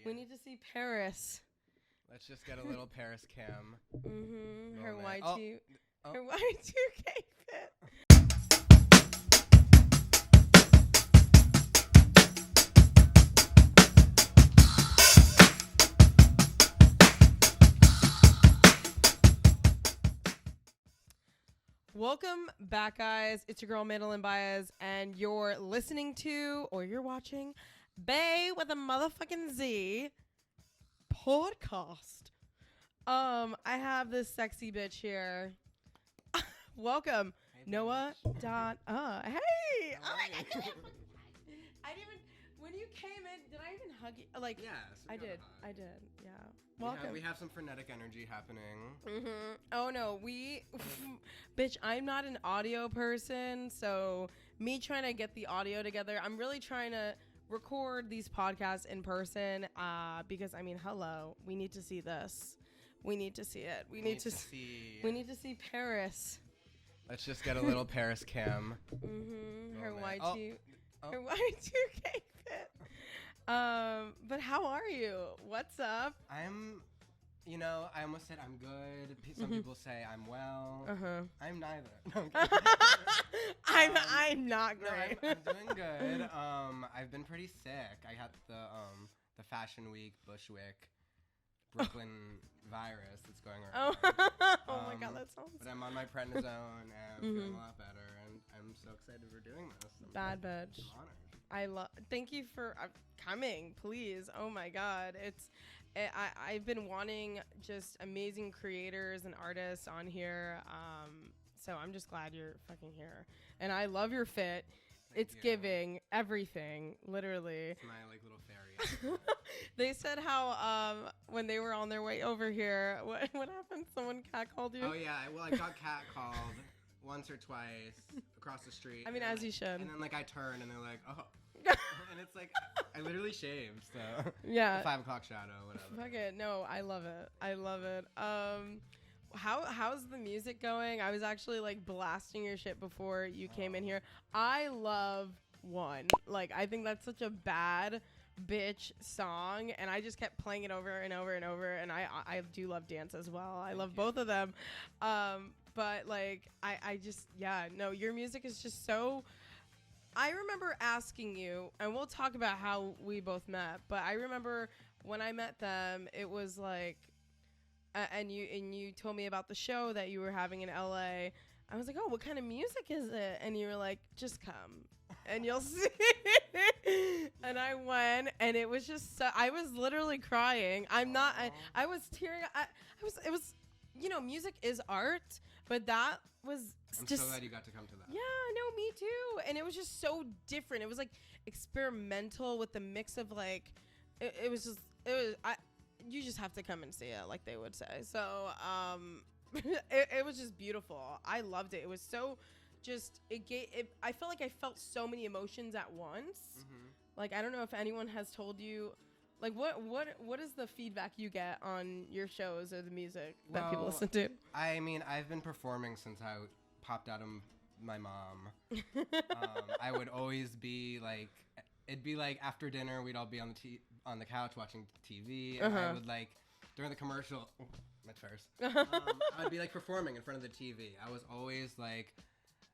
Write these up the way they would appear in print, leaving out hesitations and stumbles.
We need to see Paris. Let's just get a little Paris cam. Her moment. Y2, Oh. her Y2K fit. Welcome back, guys. It's your girl, Madeline Baez, and you're listening to, or you're watching, Bay with a motherfucking Z podcast. I have this sexy bitch here. Welcome, Hey, Noah.Ah. Hey! How Oh are my you? God, I didn't even, when you came in, did I even hug you? Like, Yes. I did, yeah. Welcome. We have some frenetic energy happening. Oh no, bitch, I'm not an audio person, so me trying to get the audio together, I'm really trying to record these podcasts in person, because I mean, hello, we need to see this. We need to see it. We need to see. We need to see Paris. Let's just get a little Paris cam. Her moment. Y2, Oh. her Y2K fit. But how are you? What's up? I almost said I'm good. Some people say I'm well. I'm neither. No, I'm not great. No, I'm doing good. I've been pretty sick. I had the Fashion Week Bushwick Brooklyn virus that's going around. Oh my God, that sounds. But I'm on my prednisone and I'm feeling a lot better, and I'm so excited for doing this. Bad bitch. I'm honored. Thank you for coming, please. Oh my God, I've been wanting just amazing creators and artists on here. So I'm just glad you're fucking here, and I love your fit. It's giving everything, literally. It's my little fairy. They said how when they were on their way over here, what happened? Someone catcalled you? Oh yeah, well I got catcalled once or twice across the street. I mean, as you should. And then I turn and they're like, oh. And it's like, I literally shaved, so. Yeah. 5 o'clock shadow, whatever. Fuck it. No, I love it. I love it. How's the music going? I was actually blasting your shit before you came in here. I love One. I think that's such a bad bitch song, and I just kept playing it over and over and over, and I do love dance as well. I love both of them. But I just, your music is just so. I remember asking you, and we'll talk about how we both met, but I remember when I met them, it was and you told me about the show that you were having in LA. I was like, oh, what kind of music is it? And you were like, just come and you'll see. And I went, and it was just I was literally crying. I was tearing. It was, music is art, but that was I'm just. so glad you got to come to that. Yeah, no, me too. And it was just so different. It was experimental with the mix of you just have to come and see it, like they would say. So, it was just beautiful. I loved it. It was so I felt like I felt so many emotions at once. I don't know if anyone has told you, what is the feedback you get on your shows or the music that people listen to? I mean, I've been performing since I popped out of my mom. I would always be it'd be after dinner, we'd all be on the couch watching TV, and I would during the commercial, my first, I would be performing in front of the TV. I was always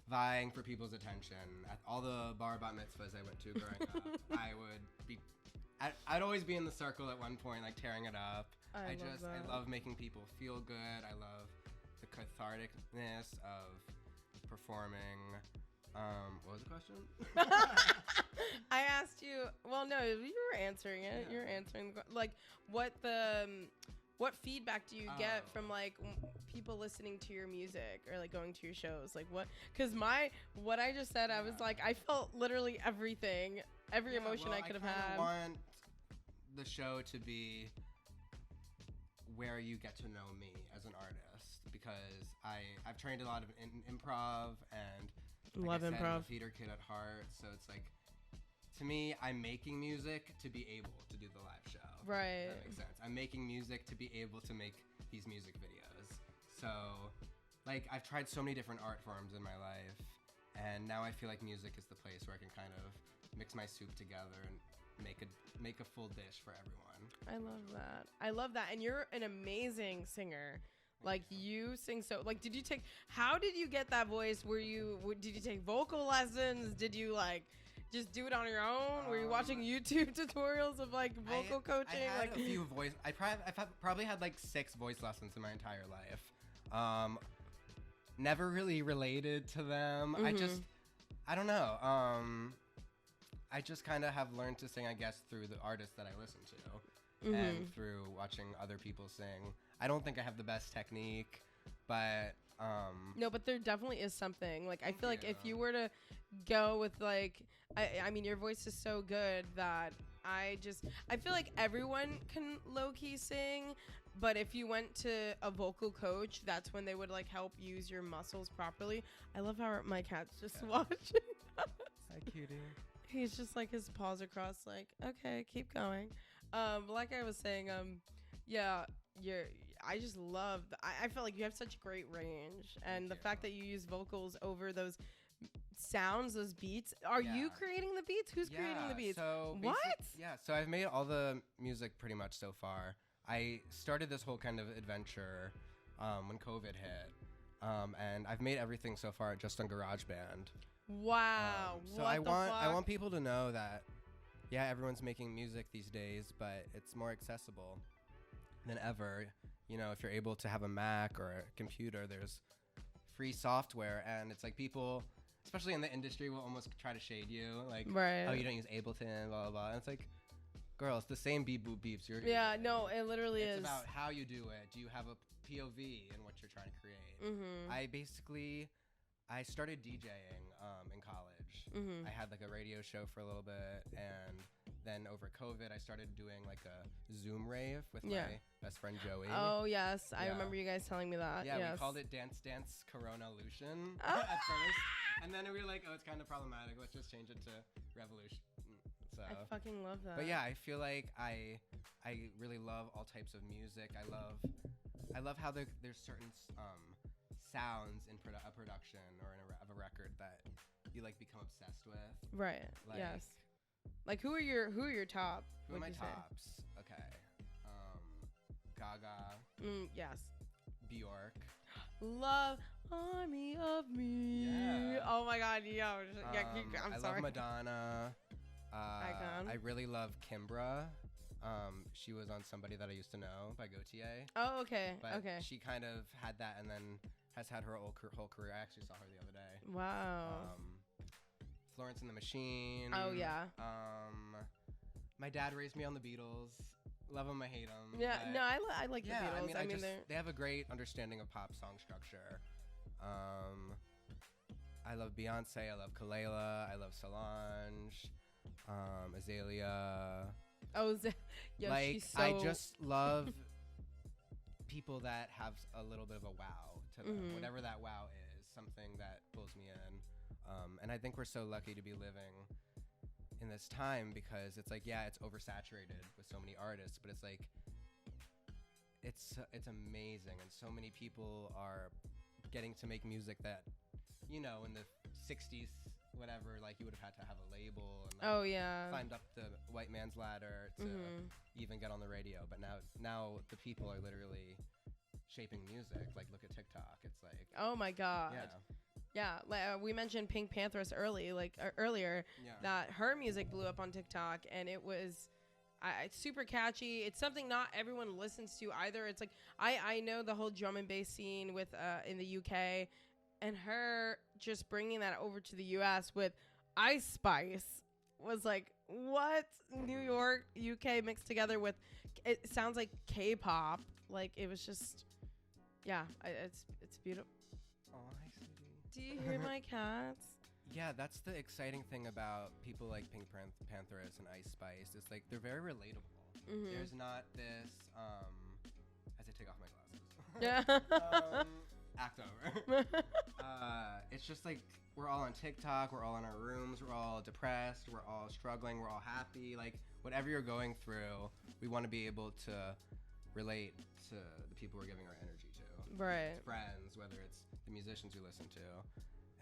vying for people's attention. At all the bar bat mitzvahs I went to growing up, I'd always be in the circle at one point, tearing it up. I love making people feel good. I love the catharticness of performing. What was the question? I asked you. Well, no, you were answering it. Yeah. You were answering what feedback do you get from people listening to your music or going to your shows? What? Because what I just said, I was I felt literally everything, every emotion I could have had. I want the show to be where you get to know me as an artist, because I've trained a lot of improv, and love improv. I'm a theater kid at heart, so it's to me, I'm making music to be able to do the live show. Right. If that makes sense. I'm making music to be able to make these music videos. So, I've tried so many different art forms in my life, and now I feel like music is the place where I can kind of mix my soup together and make a full dish for everyone. I love that. I love that. And you're an amazing singer. Like you sing so like how did you get that voice? Did you take vocal lessons? Did you like just do it on your own? Were you watching YouTube tutorials of like vocal coaching? I had a few voice. I've probably had like 6 voice lessons in my entire life. Never really related to them. I don't know. I just kind of have learned to sing, I guess, through the artists that I listen to and through watching other people sing. I don't think I have the best technique, but no, but there definitely is something. Like I feel like if you were to go with like I mean your voice is so good that I feel like everyone can low-key sing, but if you went to a vocal coach, that's when they would like help use your muscles properly. I love how my cat's just watching us. Hi, cutie. He's just like his paws across like, okay, keep going. Like I was saying, yeah, I just love I feel like you have such great range, and the fact that you use vocals over those sounds, those beats. Are you creating the beats? Who's creating the beats? So what? So I've made all the music pretty much so far. I started this whole kind of adventure when COVID hit, and I've made everything so far just on GarageBand. Wow. So I want people to know that everyone's making music these days, but it's more accessible than ever. You know, if you're able to have a Mac or a computer, there's free software, and it's like people, especially in the industry, will almost try to shade you, like, oh, you don't use Ableton, blah blah blah. And it's like, girl, it's the same beep boop beeps you're yeah, using. no, it literally is. It's about how you do it. Do you have a POV in what you're trying to create? I started DJing in college. I had like a radio show for a little bit, and then over COVID, I started doing like a Zoom rave with my best friend Joey. Oh yes, I remember you guys telling me that. Yeah, yes. We called it Dance Dance Corona-lution at first, and then we were like, oh, it's kind of problematic. Let's just change it to Revolution. So I fucking love that. But yeah, I feel like I really love all types of music. I love how there's certain sounds in a production or of a record that you like become obsessed with. Right. Like, yes. Like who are your top? Who are my tops? Okay. Gaga. Yes. Bjork. Love Army of Me. Yeah. Oh my God, yo. I'm sorry. I love Madonna. Icon. I really love Kimbra. She was on Somebody That I Used to Know by Gautier. Oh, okay. But okay. she kind of had that and then has had her whole career. I actually saw her the other day. Wow. Florence and the Machine. Oh, yeah. My dad raised me on the Beatles. Love them, I hate them. Yeah, no, I like the Beatles. I mean they have a great understanding of pop song structure. I love Beyonce. I love Kalela. I love Solange. Azalea. Oh, yeah, like, she's so... I just love people that have a little bit of a wow to them. Whatever that wow is, something that pulls me in. And I think we're so lucky to be living in this time because it's like, it's oversaturated with so many artists, but it's like, it's amazing. And so many people are getting to make music that, you know, in the 60s, whatever, like you would have had to have a label and like, climb up the white man's ladder to even get on the radio. But now the people are literally shaping music. Like, look at TikTok. It's like, oh my God. Yeah, we mentioned Pink Panthers earlier. That her music blew up on TikTok, and it was it's super catchy. It's something not everyone listens to either. It's like I know the whole drum and bass scene with in the UK, and her just bringing that over to the US with Ice Spice was like, what? New York, UK mixed together with, it sounds like K-pop. Like, it was just, it's beautiful. Oh, hi, sweetie. Do you hear my cats? Yeah, that's the exciting thing about people like Pink Panthers and Ice Spice. It's like they're very relatable. There's not this, as I take off my glasses. Act over. It's just like we're all on TikTok, we're all in our rooms, we're all depressed, we're all struggling, we're all happy. Like, whatever you're going through, we want to be able to relate to the people we're giving our energy to. Right. It's friends, whether it's the musicians we listen to.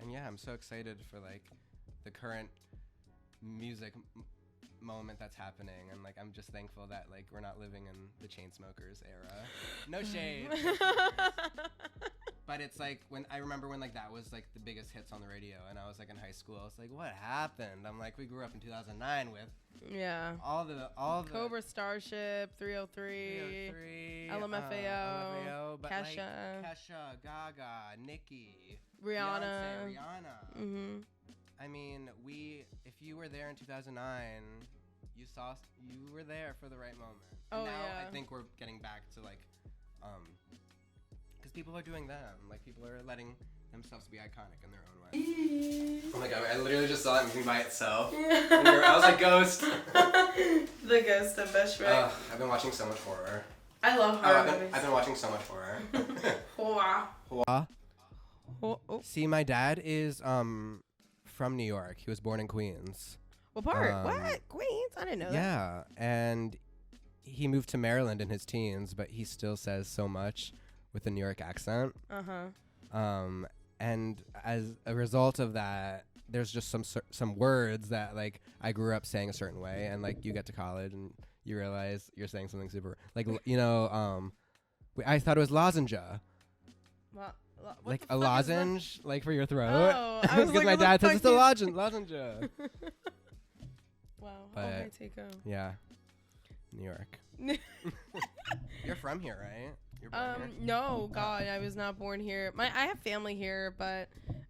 And yeah, I'm so excited for like the current music moment that's happening, and like I'm just thankful that like we're not living in the Chainsmokers era. No shade. But it's like when I remember when like that was like the biggest hits on the radio, and I was like in high school. I was like, what happened? I'm like, we grew up in 2009 with all the Cobra, Starship, 303, LMFAO, but Kesha, like Kesha, Gaga, Nicki, Rihanna. Beyonce, Rihanna. Mhm. I mean, if you were there in 2009, you were there for the right moment. And Oh, now yeah. I think we're getting back to like, because people are doing them. Like people are letting themselves be iconic in their own way. Oh my god, I literally just saw it moving by itself. I was like, ghost. The ghost of Beshwick. I've been watching so much horror. I love horror movies. I've been watching so much horror. Horror. Oh. See, my dad is from New York. He was born in Queens. What part? What? Queens? I didn't know that. Yeah, and he moved to Maryland in his teens, but he still says so much with a New York accent. And as a result of that, there's just some words that like I grew up saying a certain way, and like you get to college and you realize you're saying something super like I thought it was lozenge. What like the a fuck lozenge, like for your throat. Oh, I was because like, my what the dad says fuck it's a lozenge. Wow. But, Okay, Tico. Yeah, New York. You're from here, right? You're born here? No, God, I was not born here. I have family here, but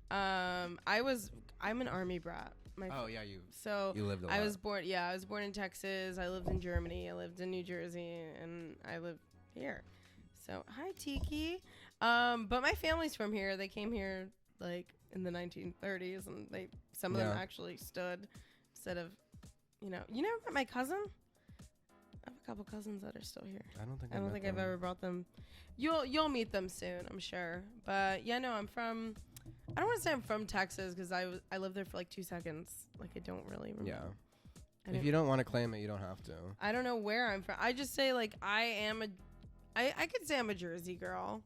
I'm an army brat. You lived a lot. I was born in Texas. I lived in Germany. I lived in New Jersey, and I live here. So hi, Tiki. But my family's from here. They came here like in the 1930s, and some of them actually stood instead of, you never met my cousin. I have a couple cousins that are still here. I don't think I've ever brought them. You'll meet them soon, I'm sure. But yeah, no, I don't want to say I'm from Texas because I lived there for like 2 seconds. Like I don't really remember. Yeah. If you don't want to claim it, you don't have to. I don't know where I'm from. I just say like I could say I'm a Jersey girl.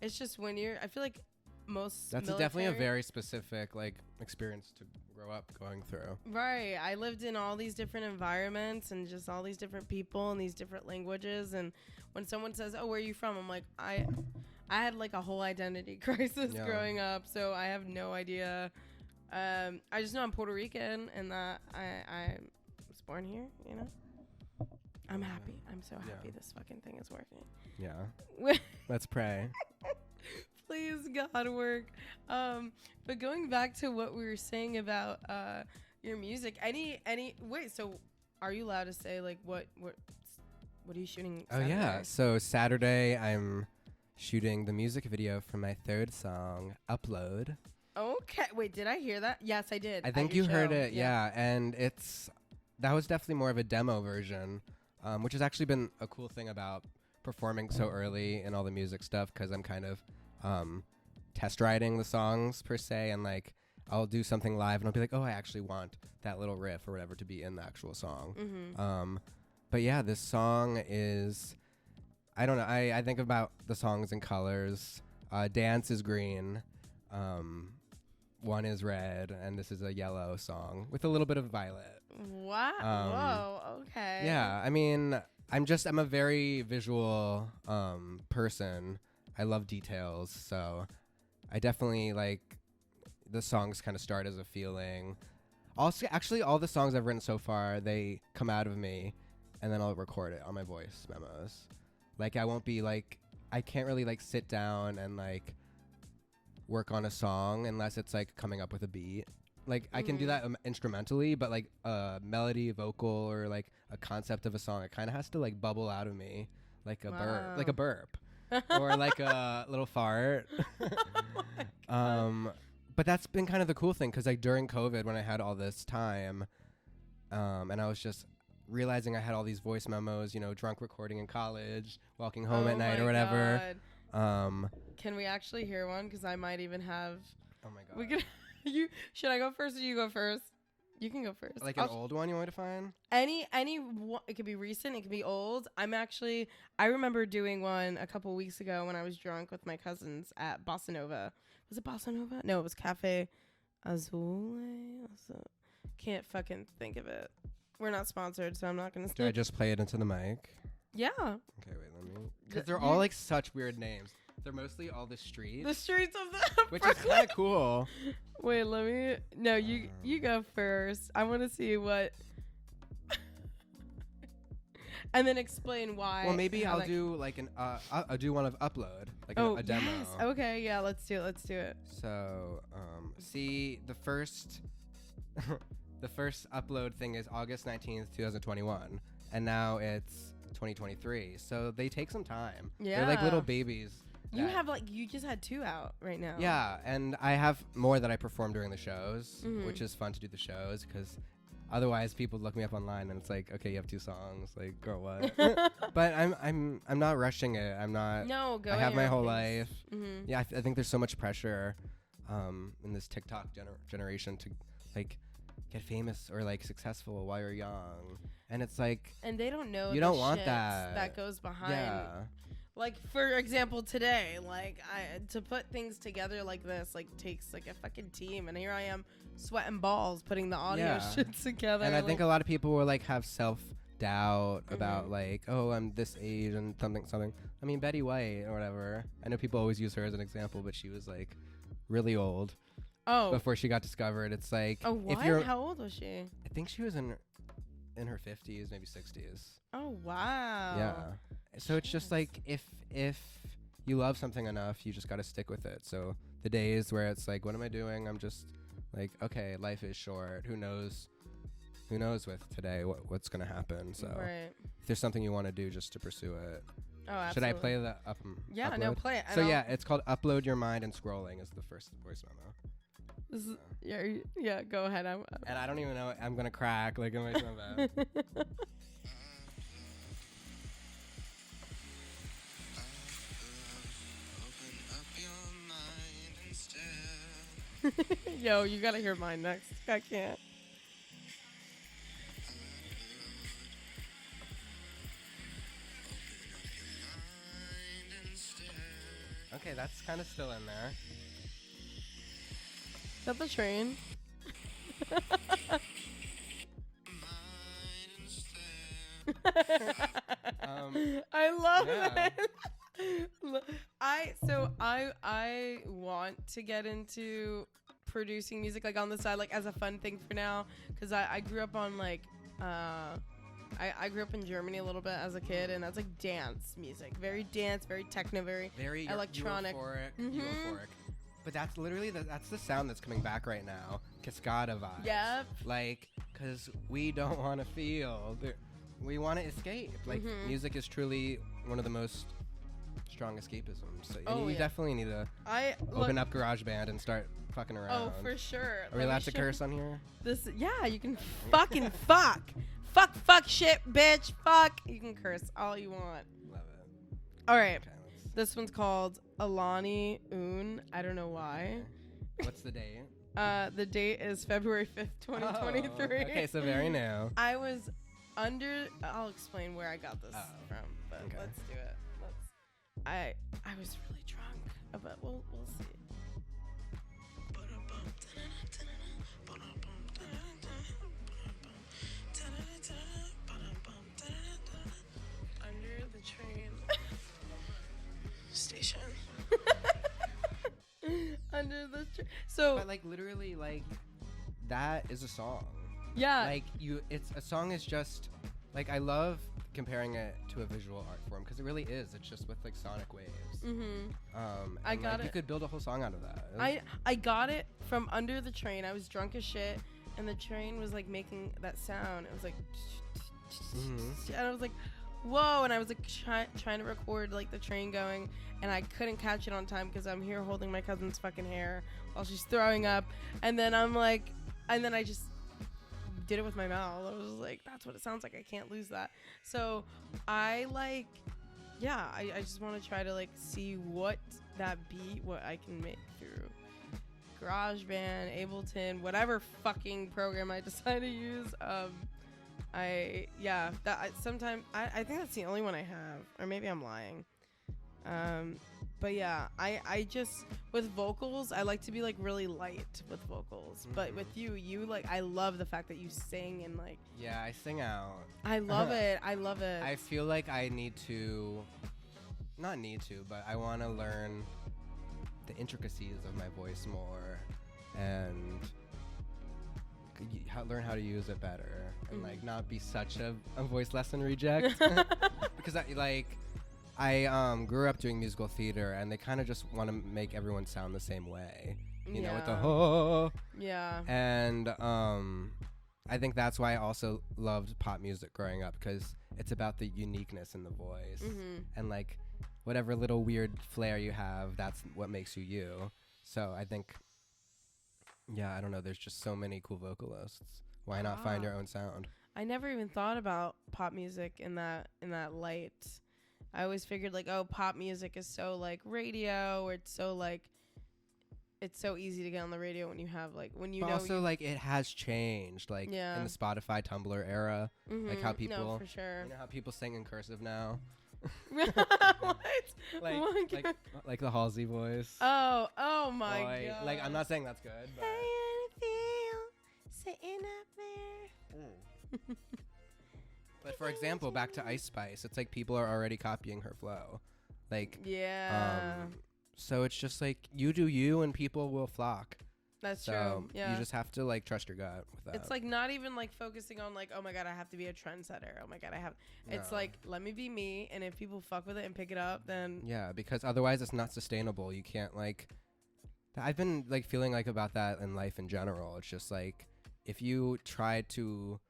It's just I feel like most That's definitely a very specific like experience to grow up going through. Right. I lived in all these different environments and just all these different people and these different languages, and when someone says, "Oh, where are you from?" I'm like, I had like a whole identity crisis growing up, so I have no idea. I just know I'm Puerto Rican and that I was born here, I'm happy. I'm so happy this fucking thing is working. Yeah. Let's pray. Please, God, work. But going back to what we were saying about your music, wait, so are you allowed to say like what are you shooting Saturday? Oh yeah, so Saturday I'm shooting the music video for my third song, Upload. Okay, wait, did I hear that? Yes, I did. I think you heard it, yeah, and that was definitely more of a demo version, which has actually been a cool thing about performing so early in all the music stuff, because I'm kind of test writing the songs per se, and like I'll do something live and I'll be like, oh, I actually want that little riff or whatever to be in the actual song. Mm-hmm. But yeah, this song is, I don't know, I think about the songs in colors. Dance is green, One is red, and this is a yellow song with a little bit of violet. Wow. Whoa, okay. Yeah, I mean, I'm a very visual person. I love details, so I definitely like the songs kind of start as a feeling. Also, actually, all the songs I've written so far, they come out of me, and then I'll record it on my voice memos. Like, I can't really like sit down and like work on a song unless it's like coming up with a beat. Like I can do that instrumentally, but like a melody, vocal, or like a concept of a song, it kind of has to like bubble out of me like a burp, or like a little fart. But that's been kind of the cool thing, because like during COVID, when I had all this time, and I was just realizing I had all these voice memos, drunk recording in college, walking home at night or whatever. Can we actually hear one? Because I might even have. Oh my god. We could. Should I go first or you go first? You can go first. Like an old one you want me to find? It could be recent. It could be old. I remember doing one a couple weeks ago when I was drunk with my cousins at Bossa Nova. Was it Bossa Nova? No, it was Cafe Azul. Can't fucking think of it. We're not sponsored, so I'm not gonna. Do I just play it into the mic? Yeah. Okay, wait, let me. Because they're all like such weird names. They're mostly all the streets. The streets of the which is kind of cool. Wait, let me. No, you go first. I want to see what. And then explain why. Well, maybe I'll do like I'll do one of upload, like a demo. Yes. Okay, yeah, let's do it. So, see the first, the first upload thing is August 19th, 2021, and now it's 2023. So they take some time. Yeah. They're like little babies. You have you just had 2 out right now. Yeah, and I have more that I perform during the shows, Mhm. which is fun to do the shows because otherwise people look me up online and it's like, okay, you have 2 songs, like, girl, what? But I'm not rushing it. I'm not. No, go. I have my whole life. Mm-hmm. Yeah, I think there's so much pressure, in this TikTok generation to like get famous or like successful while you're young, and it's like. And they don't know. You don't want that. That goes behind. Yeah. Like, for example, today, like, to put things together like this, like, takes, like, a fucking team. And here I am sweating balls putting the audio shit together. And I think a lot of people will, like, have self-doubt about, like, oh, I'm this age and something. I mean, Betty White or whatever. I know people always use her as an example, but she was, like, really old before she got discovered. It's like... Oh, what? If you're, How old was she? I think she was in her 50s, maybe 60s. Oh, wow. Yeah. So it's just like if you love something enough, you just got to stick with it. So the days where it's like, what am I doing? I'm just like, okay, life is short. Who knows with today what's going to happen. So if there's something you want to do, just to pursue it. Oh, absolutely. Should I play the Yeah, upload? no, play it. So yeah, it's called Upload Your Mind and Scrolling is the first voice memo. This is, yeah, go ahead. And I don't even know. I'm going to crack. Like, am I so bad? Yo, you gotta hear mine next. I can't. Okay, that's kind of still in there. Is that the train? I love it. I want to get into producing music, like, on the side, like, as a fun thing for now, because I grew up on, like, I grew up in Germany a little bit as a kid, and that's like dance music, very dance, very techno, very electronic, euphoric. But that's literally that's the sound that's coming back right now. Cascada vibes. Yep. Like, because we don't want to feel. We want to escape. Like, music is truly one of the most strong escapisms. So you definitely need to open up GarageBand and start fucking around. Oh, for sure. Are we allowed to curse on here? Yeah, you can fucking fuck. Fuck, shit, bitch, fuck. You can curse all you want. Love it. All right. Okay, this one's called Alani Un. I don't know why. okay. What's the date? The date is February 5th, 2023. Oh, okay, so very new. I was I'll explain where I got this from, but okay. let's do it. I was really drunk, but we'll see. Under the train station. Under the train. So, but like literally, like that is a song. Yeah. Like a song is just like I love comparing it to a visual art form because it really is. It's just with like sonic waves. I got it. You could build a whole song out of that. I got it from under the train. I was drunk as shit, and the train was like making that sound. It was like, and I was like, whoa! And I was like trying to record like the train going, and I couldn't catch it on time because I'm here holding my cousin's fucking hair while she's throwing up, and then I just did it with my mouth. I was like, that's what it sounds like. I can't lose that. So I just want to try to like see what I can make through GarageBand, Ableton, whatever fucking program I decide to use. I think that's the only one I have, or maybe I'm lying. But yeah, I just with vocals, I like to be like really light with vocals. But with you like I love the fact that you sing and like Yeah, I sing out. I love it. I love it. I feel like I need to, not need to, but I want to learn the intricacies of my voice more and learn how to use it better and like not be such a voice lesson reject. Because I grew up doing musical theater and they kind of just want to make everyone sound the same way, you know, with the ho. Yeah. And I think that's why I also loved pop music growing up, because it's about the uniqueness in the voice and like whatever little weird flair you have, that's what makes you you. So I think, yeah, I don't know, there's just so many cool vocalists. Why not find your own sound? I never even thought about pop music in that light. I always figured like, oh, pop music is so like radio, or it's so like it's so easy to get on the radio when you have like when you but know. Also, like it has changed, like in the Spotify, Tumblr era, like how people, no, for sure. you know how people sing in cursive now. What? Like, oh my God. like the Halsey voice. Oh my Boy. God. Like I'm not saying that's good, but. Sitting up there. But for example, back to Ice Spice, it's like people are already copying her flow, like so it's just like you do you, and people will flock. That's so true. Yeah. You just have to like trust your gut with that. It's like not even like focusing on like, oh my God, I have to be a trendsetter. Oh my God, I have. It's like, let me be me, and if people fuck with it and pick it up, then yeah, because otherwise it's not sustainable. You can't like. I've been like feeling like about that in life in general. It's just like if you try to,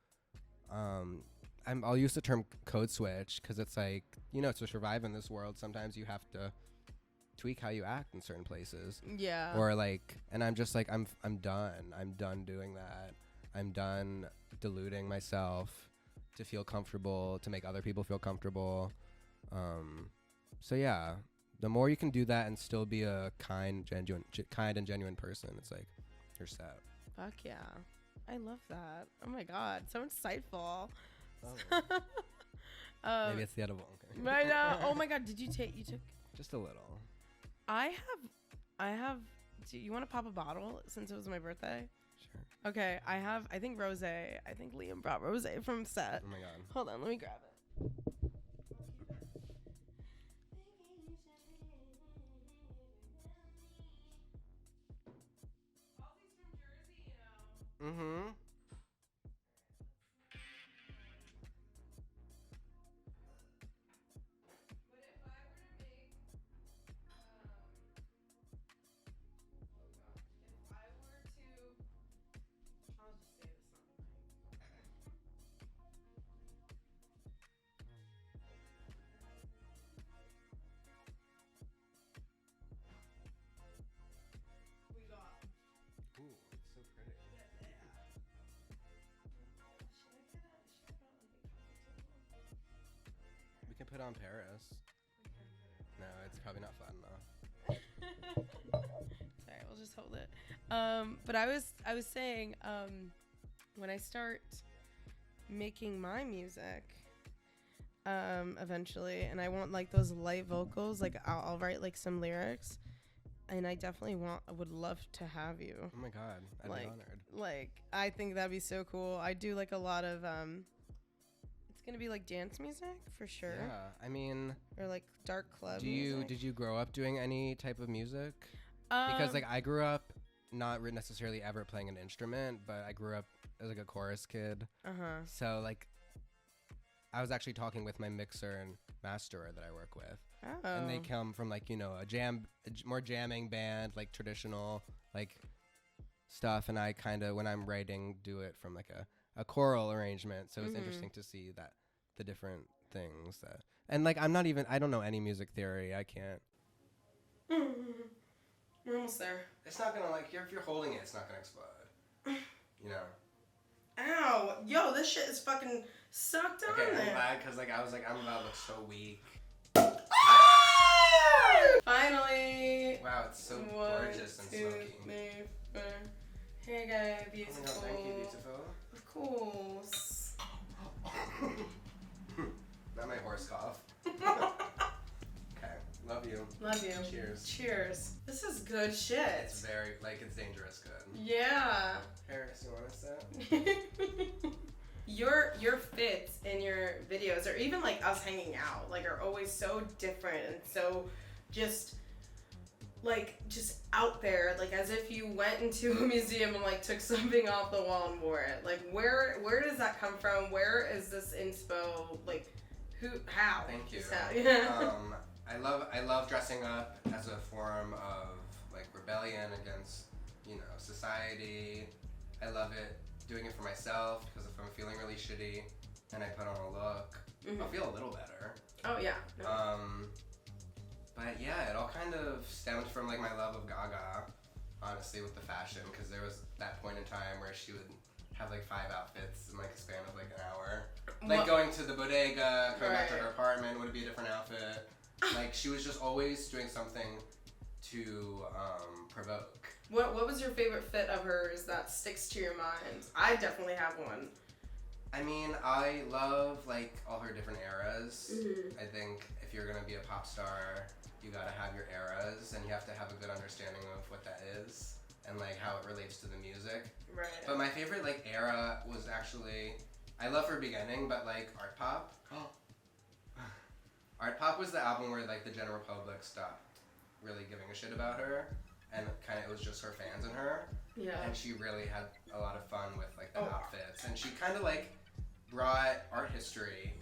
I'll use the term code switch because it's like, you know, to survive in this world, sometimes you have to tweak how you act in certain places. Yeah. Or like, and I'm just like, I'm done. I'm done doing that. I'm done deluding myself to feel comfortable, to make other people feel comfortable. So yeah, the more you can do that and still be a kind and genuine person, it's like you're set. Fuck yeah. I love that. Oh my God, so insightful. Oh. Maybe it's the edible. Okay. Right now. Oh my God, you took just a little. I have do you want to pop a bottle since it was my birthday? Sure. Okay, I think Rosé. I think Liam brought Rosé from set. Oh my God. Hold on, let me grab it. Mm-hmm. Put on Paris. No, it's probably not fun enough. Sorry, we'll just hold it. But I was saying, when I start making my music, eventually, and I want like those light vocals, like I'll write like some lyrics, and I would love to have you. Oh my God, I'd be honored. Like, I think that'd be so cool. I do like a lot of it's gonna be like dance music for sure. Yeah, I mean, or like dark club music. Did you grow up doing any type of music? Because like I grew up not necessarily ever playing an instrument, but I grew up as like a chorus kid. So like I was actually talking with my mixer and masterer that I work with. And they come from like, you know, a more jamming band, like traditional like stuff, and I kind of, when I'm writing, do it from like a choral arrangement. So it's interesting to see that the different things that, and like I don't know any music theory. I can't. We're almost there. It's not gonna like, if you're holding it, it's not gonna explode. You know. Ow! Yo, this shit is fucking sucked on Okay, there. I'm glad because like I was like, I'm about to look so weak. Finally. Wow, it's so gorgeous and smoky. 2, 3, 4. Here you go, beautiful. Oh my God, thank you, beautiful. Of course. Not my horse cough. Okay, love you. Love you. Cheers. Cheers. This is good shit. It's very, like, it's dangerous good. Yeah. Paris, you want to sit? Your fits in your videos, or even like us hanging out, like are always so different and so just out there, like as if you went into a museum and like took something off the wall and wore it. Like where does that come from? Where is this inspo? Like how? Thank you. Yeah. I love dressing up as a form of like rebellion against, you know, society. I love it doing it for myself, because if I'm feeling really shitty and I put on a look, I'll feel a little better. Oh yeah. No. But yeah, it all kind of stemmed from like my love of Gaga, honestly, with the fashion, because there was that point in time where she would have like 5 outfits in like a span of like an hour. Like going to the bodega, coming back to her apartment would be a different outfit. Like she was just always doing something to provoke. What was your favorite fit of hers that sticks to your mind? I definitely have one. I mean, I love like all her different eras. I think if you're gonna be a pop star, you gotta have your eras, and you have to have a good understanding of what that is and like how it relates to the music. Right. But my favorite like era was actually, I love her beginning, but like art pop. Art pop was the album where like the general public stopped really giving a shit about her, and kind of it was just her fans and her. Yeah. And she really had a lot of fun with like the outfits, and she kind of like brought art history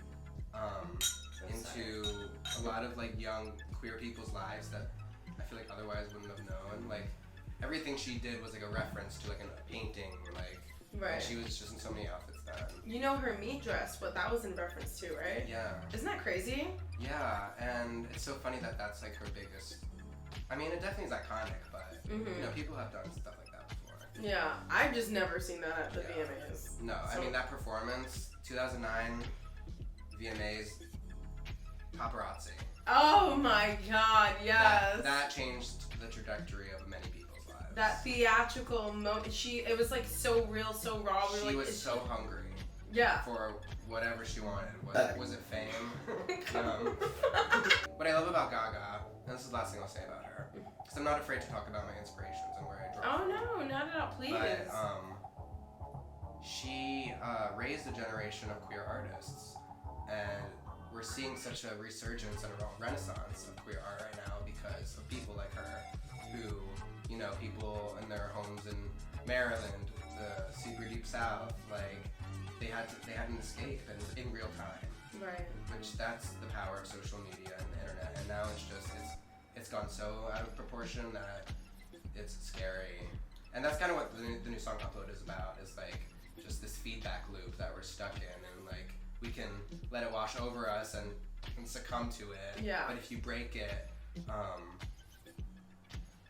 into a lot of like young queer people's lives that I feel like otherwise wouldn't have known. Like everything she did was like a reference to like a painting, like and she was just in so many outfits then. You know her meat dress, what that was in reference to, right? Yeah. Isn't that crazy? Yeah, and it's so funny that that's like her biggest. I mean, it definitely is iconic, but you know, people have done stuff like that before. Yeah, I've just never seen that at the VMAs. No, I mean that performance, 2009 VMAs, paparazzi. Oh my God, yes. That changed the trajectory of many people's lives. That theatrical moment, it was like so real, so raw. She was so hungry. Yeah. For whatever she wanted. Was it fame? What I love about Gaga, and this is the last thing I'll say about her, because I'm not afraid to talk about my inspirations and where I draw. Oh no, not at all, please. But she raised a generation of queer artists, and we're seeing such a resurgence and a renaissance of queer art right now because of people like her, who, you know, people in their homes in Maryland, the super deep South, like they had an escape and in real time. Right. Which that's the power of social media and the internet, and now it's gone so out of proportion that it's scary. And that's kind of what the new song Upload is about, is like just this feedback loop that we're stuck in, and like we can let it wash over us and succumb to it. Yeah. But if you break it,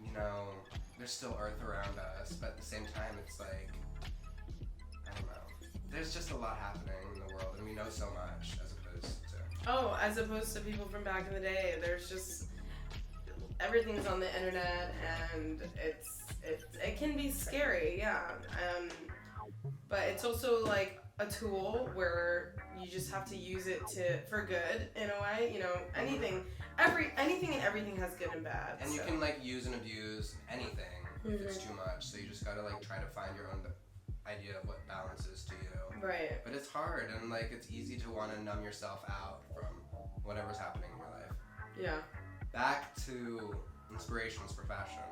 you know, there's still earth around us, but at the same time it's like, I don't know. There's just a lot happening in the world, and we know so much as opposed to people from back in the day. There's just everything's on the internet, and it can be scary, yeah. But it's also like a tool where you just have to use it for good in a way. You know, anything and everything has good and bad. And you can like use and abuse anything if it's too much. So you just gotta like try to find your own idea of what balance is to you. Right. But it's hard, and like it's easy to want to numb yourself out from whatever's happening in your life. Yeah. Back to inspirations for fashion.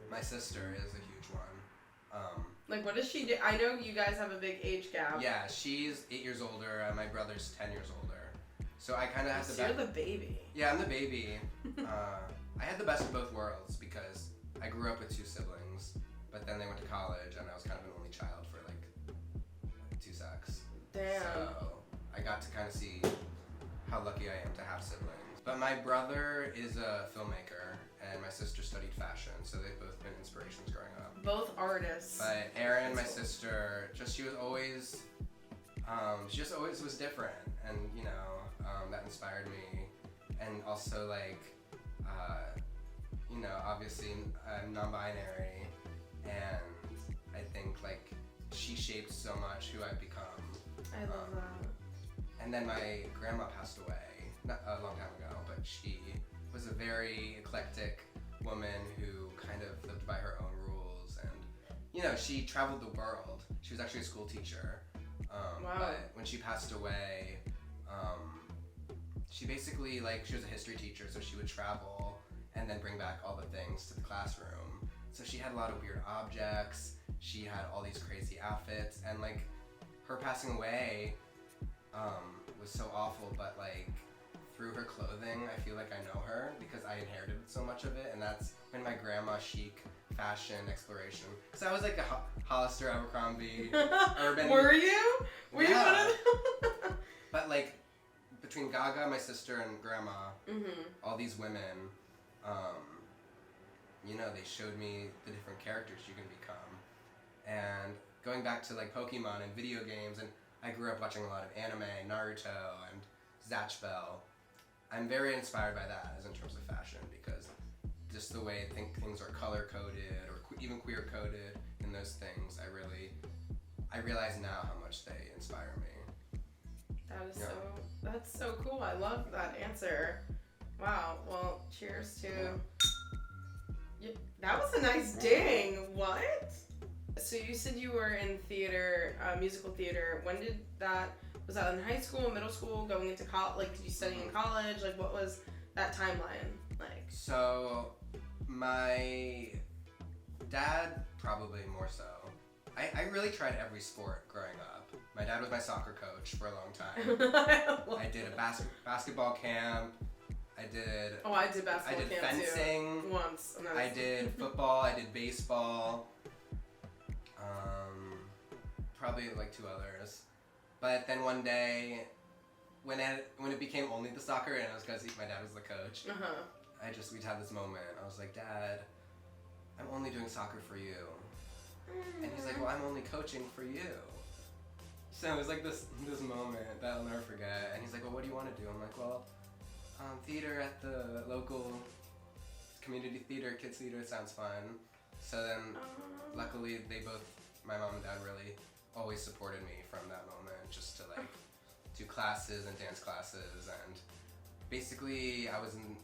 My sister is a huge one. Like, what does she do? I know you guys have a big age gap. Yeah, she's 8 years older, and my brother's 10 years older. So I kind of have So you're the baby. Yeah, I'm the baby. I had the best of both worlds because I grew up with 2 siblings, but then they went to college, and I was kind of an only child for like 2 secs. Damn. So I got to kind of see how lucky I am to have siblings. But my brother is a filmmaker, and my sister studied fashion, so they've both been inspirations growing up. Both artists. But Erin, my sister, she just always was different, and you know, that inspired me. And also like, you know, obviously I'm non-binary, and I think like she shaped so much who I've become. I love that. And then my grandma passed away not a long time ago, but she was a very eclectic woman who kind of lived by her own rules, and you know, she traveled the world. She was actually a school teacher. Wow. But when she passed away, she basically, like, she was a history teacher, so she would travel and then bring back all the things to the classroom. So she had a lot of weird objects, she had all these crazy outfits, and like, her passing away was so awful, but like, through her clothing, I feel like I know her because I inherited so much of it, and that's been my grandma chic fashion exploration. Because I was like a Hollister, Abercrombie, urban. Were you? Were you one of them? But like, between Gaga, my sister, and Grandma, all these women, you know, they showed me the different characters you can become. And going back to like Pokemon and video games, and I grew up watching a lot of anime, Naruto, and Zatch Bell. I'm very inspired by that as in terms of fashion, because just the way things are color coded or even queer coded in those things, I realize now how much they inspire me. That's so cool. I love that answer. Wow. Well, cheers to. Yeah, that was a nice ding. What? So you said you were in theater, musical theater. When did that? Was that in high school, middle school, going into college? Like, did you study in college? Like, what was that timeline like? So, my dad probably more so. I really tried every sport growing up. My dad was my soccer coach for a long time. I did a basketball camp. I did basketball camp too. fencing Once. I did football. I did baseball. Probably like 2 others. But then one day, when it became only the soccer, and it was because my dad was the coach, we'd have this moment. I was like, Dad, I'm only doing soccer for you. And he's like, well, I'm only coaching for you. So it was like this moment that I'll never forget. And he's like, well, what do you want to do? I'm like, well, theater at the local community theater, kids theater, sounds fun. So then, luckily, my mom and dad really always supported me from that moment, just to like do classes and dance classes, and basically I was in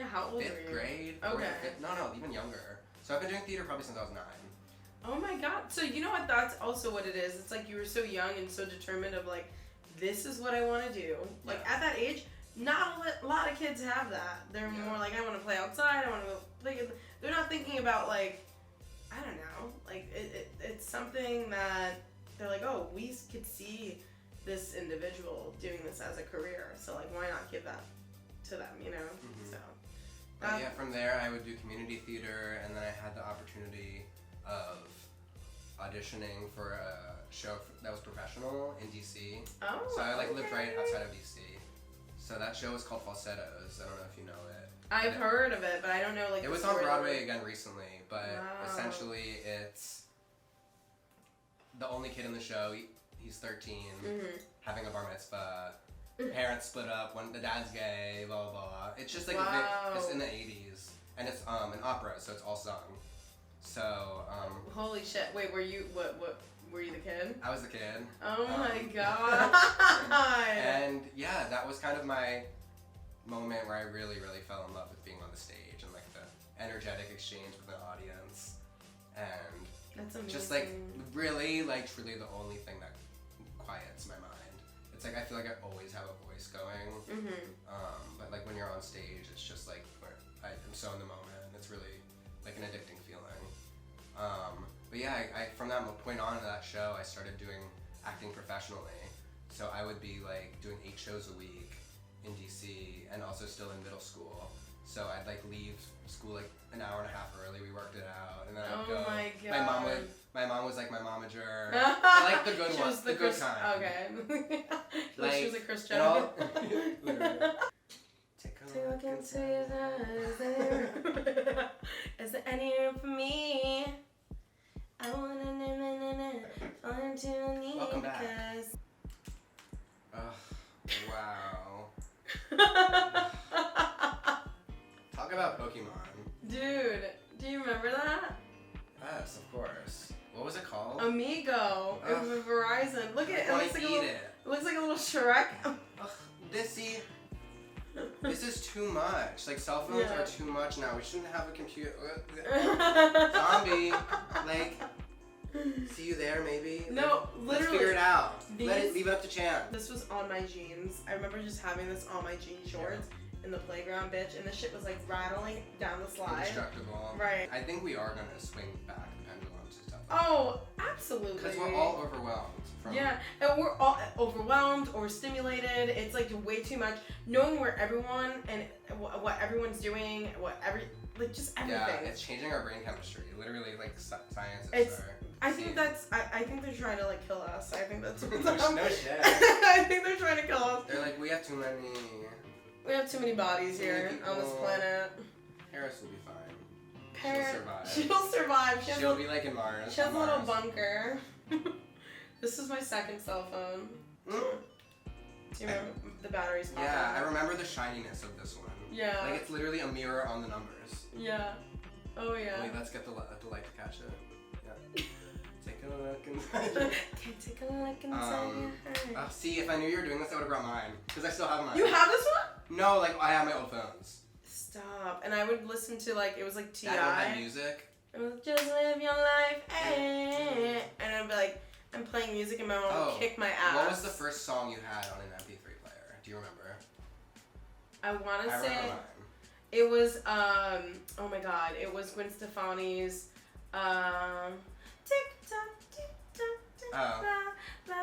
how old 5th were you? grade. Okay. No, even younger. So I've been doing theater probably since I was 9. Oh my god. So you know what, that's also what it is. It's like you were so young and so determined of like, this is what I want to do. Like at that age, not a lot of kids have that. They're more like, I want to play outside, I want to go play. They're not thinking about like, I don't know, like it's something that they're like, oh, we could see this individual doing this as a career, so like, why not give that to them, you know? So. But from there I would do community theater, and then I had the opportunity of auditioning for a show that was professional in DC. Oh, so I lived right outside of DC. So that show was called Falsettos. I don't know if you know it. I've heard of it, but I don't know it was on Broadway again recently, but essentially it's the only kid in the show. He's 13, having a bar mitzvah. Parents split up. When the dad's gay, blah blah blah. It's just like it's in the 80s, and it's an opera, so it's all sung. So holy shit! Wait, were you what? Were you the kid? I was the kid. Oh my god! And yeah, that was kind of my moment where I really, really fell in love with being on the stage and like the energetic exchange with the audience, and that's amazing. Just like really, like truly, the only thing that quiets my mind. It's like I feel like I always have a voice going, but like when you're on stage, it's just like where I'm so in the moment. It's really like an addicting feeling. But yeah, I from that point on to that show, I started doing acting professionally. So I would be like doing 8 shows a week in DC, and also still in middle school. So I'd like leave school like an hour and a half early. We worked it out, and then I'd go. My god. My mom was like my momager. I like the good one. The good kind. Okay. Like, she was a Christian. Take a look into his eyes. Is there any room for me? I wanna fall into a knee. Welcome back. Wow. Talk about Pokemon. Dude, do you remember that? Yes, of course. What was it called? Amigo. It was with Verizon. Look at it. It looks like a little Shrek. This see. This is too much. Like, cell phones Yeah. are too much now. We shouldn't have a computer. Zombie. Like, see you there, maybe? No, Let's literally. figure it out. Leave it up to chance. This was on my jeans. I remember just having this on my jean shorts in the playground, bitch, and the shit was like rattling down the slide. Indestructible. Right. I think we are going to swing back the pendulum to stuff. Oh, absolutely. Because we're all overwhelmed. Yeah, and we're all overwhelmed or stimulated. It's like way too much. Knowing where everyone and what everyone's doing, just everything. Yeah, it's changing our brain chemistry. Literally, like scientists are. I think they're trying to like kill us. I think that's what's No up. shit. I think they're trying to kill us. They're like, we have too many. We have too many bodies here on this planet. Paris will be fine. She'll survive. She'll be like in Mars. She has a little bunker. This is my second cell phone. Do you remember the batteries? Yeah, I remember the shininess of this one. Yeah. Like it's literally a mirror on the numbers. Yeah. Oh yeah. Wait, let's get the light to catch it. Yeah. Take a look inside. Take a look inside your heart. See, if I knew you were doing this, I would have brought mine. Because I still have mine. You have this one? No, like I have my old phones. Stop. And I would listen to like, it was like T.I. That old music. It was just live your life. And I'd be like, I'm playing music and my mom would kick my ass. What was the first song you had on an MP3 player? Do you remember? I want to say remember mine. It was oh my god, it was Gwen Stefani's tick tock tick tock tick tock la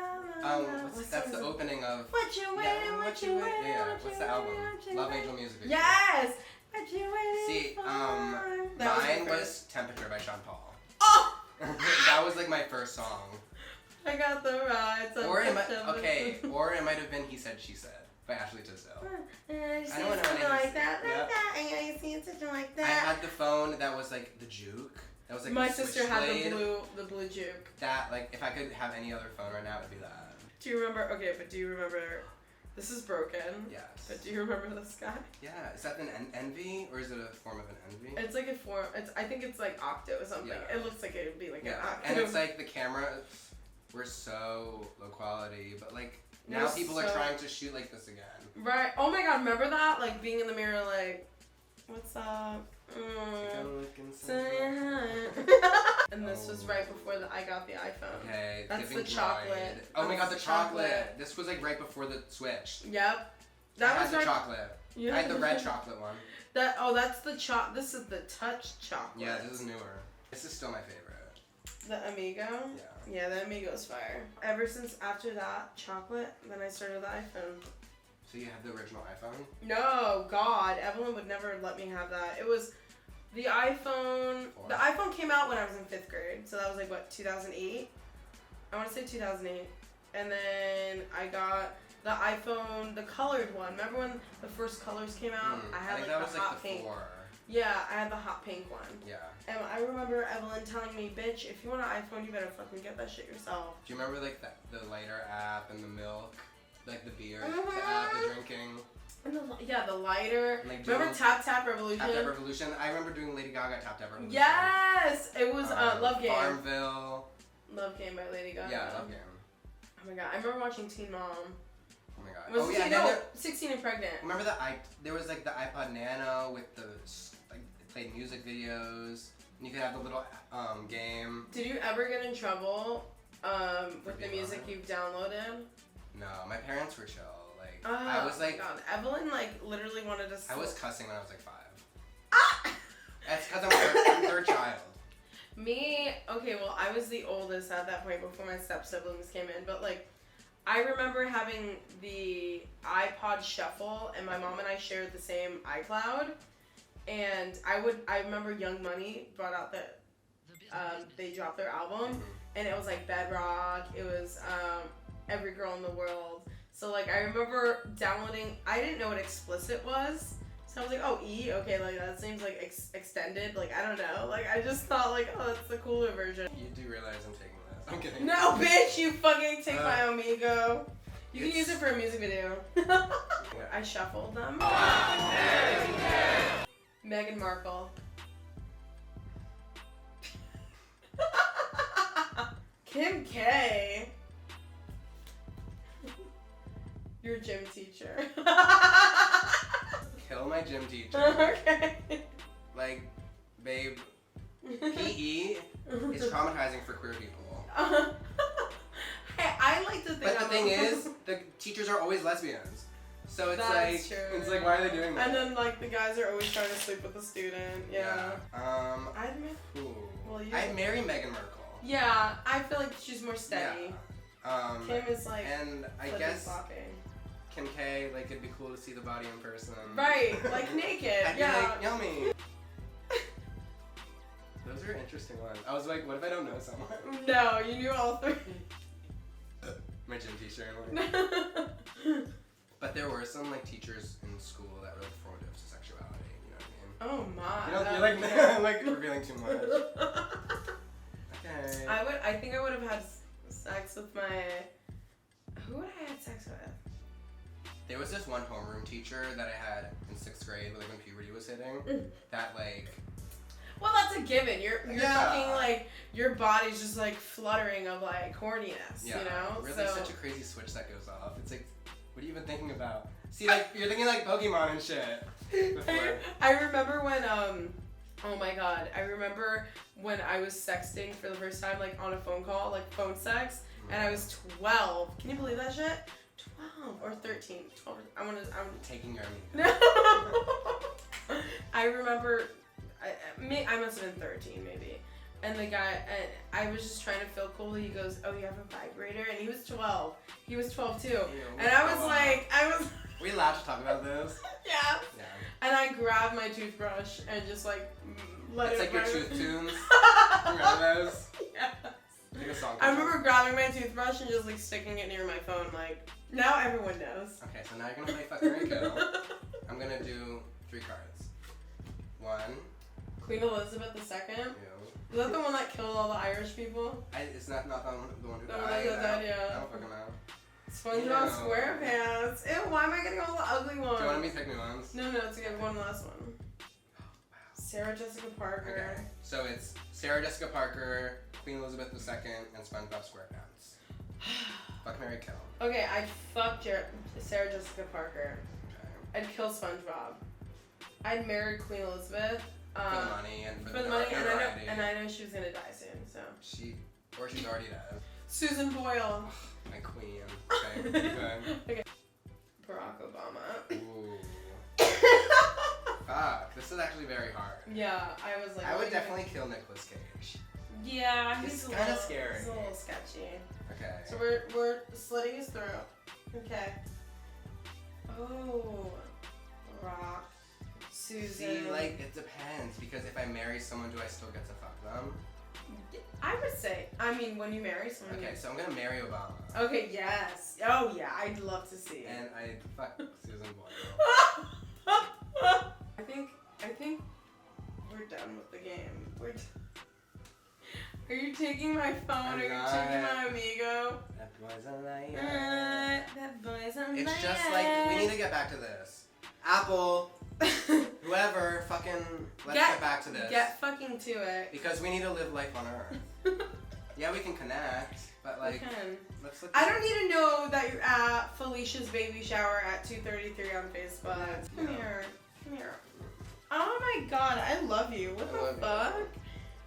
la la. That's the opening of What You Waiting, What You Waiting. Yeah, what's the album? Love Angel Music Video. Yes. What You Waiting. See, for? mine was Temperature by Sean Paul. Oh. That was like my first song. I got the rides. Or it might have been He Said She Said by Ashley Tisdale. I don't want to like that, yep. and I see something like that. I had the phone that was like the juke. That was like my the sister had Switchblade. the blue juke. That like if I could have any other phone right now, it'd be that. Do you remember? Okay, but do you remember? This is broken. Yes. But do you remember this guy? Yeah. Is that an envy or is it a form of an envy? It's like a form. I think it's like octo or something. Yeah. It looks like it would be like an octo. And it's like the cameras were so low quality, but like now people are trying to shoot like this again. Right. Oh my god, remember that? Like being in the mirror, like, what's up? And this was right before I got the iPhone. Okay. That's the chocolate. Oh my god, the chocolate. This was like right before the Switch. Yep. I had the chocolate. Yeah. I had the red chocolate one. That's the This is the touch chocolate. Yeah, this is newer. This is still my favorite. The Amigo? Yeah. Yeah, the Amigo's fire. Ever since after that chocolate, then I started the iPhone. So you have the original iPhone? No, God, Evelyn would never let me have that. It was the iPhone. The iPhone came out when I was in 5th grade, so that was like what, 2008? I want to say 2008. And then I got the iPhone, the colored one. Remember when the first colors came out? I had like the hot pink. 4. Yeah, I had the hot pink one. Yeah. And I remember Evelyn telling me, bitch, if you want an iPhone, you better fucking get that shit yourself. Do you remember like the lighter app and the milk? Like the beer, Mm-hmm. the app, the drinking. And the lighter. Like remember Tap Tap Revolution? Tap Tap Revolution. I remember doing Lady Gaga Tap Tap Revolution. Yes! It was Love Game. Farmville. Love Game by Lady Gaga. Yeah, Love Game. Oh my god, I remember watching Teen Mom. Oh my god. Was 16 and Pregnant. Remember there was like the iPod Nano with the like it played music videos. And you could have the little game. Did you ever get in trouble with the music you've downloaded? No, my parents were chill. Like Oh, I was like, God. Evelyn like literally wanted to. I was cussing when I was like 5. Ah! That's because I'm third child. Me, okay, well, I was the oldest at that point before my step siblings came in, but like, I remember having the iPod Shuffle, and my mom and I shared the same iCloud, and I remember Young Money brought out they dropped their album, and it was like Bedrock, it was Every Girl in the World. So like I remember downloading. I didn't know what explicit was, so I was like, oh, E, okay, like that seems like extended. Like I don't know. Like I just thought like, oh, that's the cooler version. You do realize I'm taking this? I'm kidding. No, bitch, you fucking take my Amigo. You can use it for a music video. I shuffled them. Meghan Markle. Kim K. Your gym teacher. my gym teacher. Okay. Like, babe, PE is traumatizing for queer people. Hey, I like to think. But the thing is, the teachers are always lesbians. So it's That's true. it's like, why are they doing that? And then like the guys are always trying to sleep with the student. Yeah. I'd marry Meghan Markle. Yeah, I feel like she's more steady. Yeah. Kim is like. And I guess flopping. Kim K, like it'd be cool to see the body in person. Right, like naked. I'd be like, yummy. Those are interesting ones. I was like, what if I don't know someone? No, you knew all three. My gym teacher. But there were some like teachers in school that were like formative to sexuality. You know what I mean? Oh my. You know, you're like revealing too much. Okay. I think I would have had sex with my. Who would I had sex with? There was this one homeroom teacher that I had in 6th grade, like when puberty was hitting. That like. Well, that's a given. You're fucking like your body's just like fluttering of like horniness. Yeah. You know. Really, so. such a crazy switch that goes off. It's like, what are you even thinking about? See, like you're thinking like Pokemon and shit. Before. I remember when oh my god, I remember when I was sexting for the first time, like on a phone call, like phone sex, and I was 12. Can you believe that shit? 12 or 13. 12. I'm taking your No. I remember, I must have been 13 maybe. And the guy, and I was just trying to feel cool. He goes, "Oh, you have a vibrator?" And he was 12. He was 12 too. Ew, and I was like, Are we allowed to talk about this? Yeah. Yeah. And I grabbed my toothbrush and just like let it's it. It's like your tooth tunes. Remember those? Yes. Like a song. I remember grabbing my toothbrush and just like sticking it near my phone. Like now everyone knows. Okay, so now you're gonna play Fuck, Marry, Kill. I'm gonna do 3 cards. 1. Queen Elizabeth II. Ew. Is that the one that killed all the Irish people? It's not the one who The died. one that died, yeah. I don't fucking know. SpongeBob SquarePants. Ew, why am I getting all the ugly ones? Do you want me to pick me ones? No, it's a good one last one. Oh, wow. Sarah Jessica Parker. Okay, so it's Sarah Jessica Parker, Queen Elizabeth II, and SpongeBob SquarePants. Fuck, Marry, Kill. Okay, I'd fuck Sarah Jessica Parker. Okay. I'd kill SpongeBob. I'd marry Queen Elizabeth. For the money and for the money, notoriety. and I know she was gonna die soon, so. She's already dead. Susan Boyle. My queen. Okay, good. Okay. Barack Obama. Ooh. Fuck, this is actually very hard. Yeah, I was like. I would definitely kill Nicolas Cage. Yeah, he's kind of scary. He's a little sketchy. Okay. So we're slitting his throat. Okay. Oh, Rock. Susan. See, like, it depends, because if I marry someone, do I still get to fuck them? I would say, when you marry someone. Okay, so I'm gonna marry Obama. Okay, yes. Oh, yeah, I'd love to see. And I'd fuck Susan Boyle. I think we're done with the game. Are you taking my phone? Are you taking my Amigo? That boy's a liar. That boy's a liar. It's just like, we need to get back to this. Apple, whoever, fucking, let's get back to this. Get fucking to it. Because we need to live life on Earth. Yeah, we can connect, but like, let's look. I don't need to know that you're at Felicia's baby shower at 2:33 on Facebook. Come here. Oh my god, I love you. What the fuck?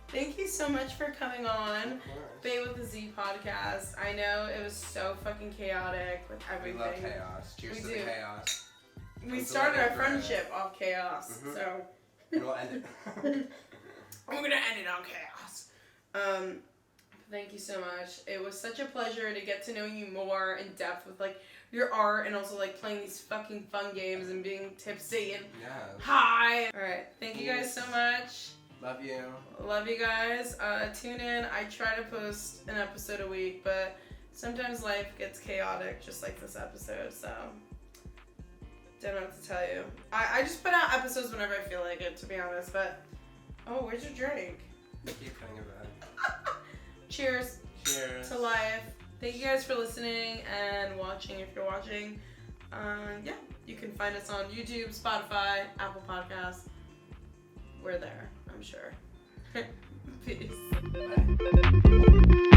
Thank you so much for coming on Bae with the Z podcast. I know it was so fucking chaotic with everything. We love chaos. Cheers to the chaos. We started our friendship off chaos, so. And we'll end it. I'm gonna end it on chaos. Thank you so much. It was such a pleasure to get to know you more in depth with like your art and also like playing these fucking fun games and being tipsy and high. All right, thank you guys so much. Love you. Love you guys. Tune in. I try to post an episode a week, but sometimes life gets chaotic, just like this episode. So don't know what to tell you. I just put out episodes whenever I feel like it, to be honest. But where's your drink? Keep cutting it back. Cheers. Cheers. To life. Thank you guys for listening and watching if you're watching. Yeah, you can find us on YouTube, Spotify, Apple Podcasts. We're there, I'm sure. Peace. Bye.